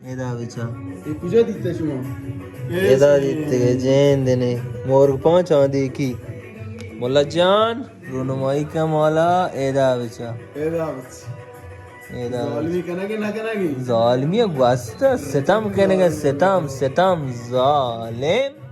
एदा विचा पूजा दीते शुमा एदा दिते जैन देने मोर पांच आंदी की मोला जान रुनमाई का मौला एदा विचा एदा जालिमी कनेगे ना कनेगे जालिमी वास्ता सितम कहने का सितम सितम जालिम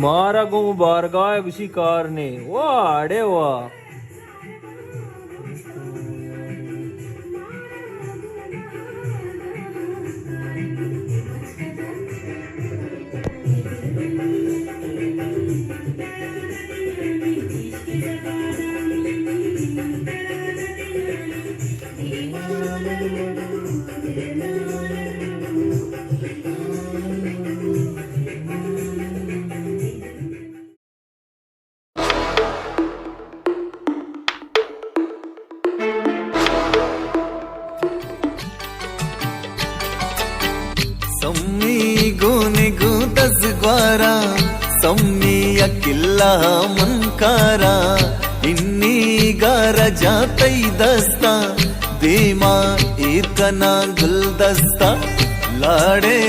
मारा गो बारगाह विशिकार ने वाह अड़े वाह सम्मी गोने गो दस ग्वारा सम्मी अकिल्ला मनकारा इन्नी गारा जातई दस्ता देमा इतना गुलदस्ता लाड़े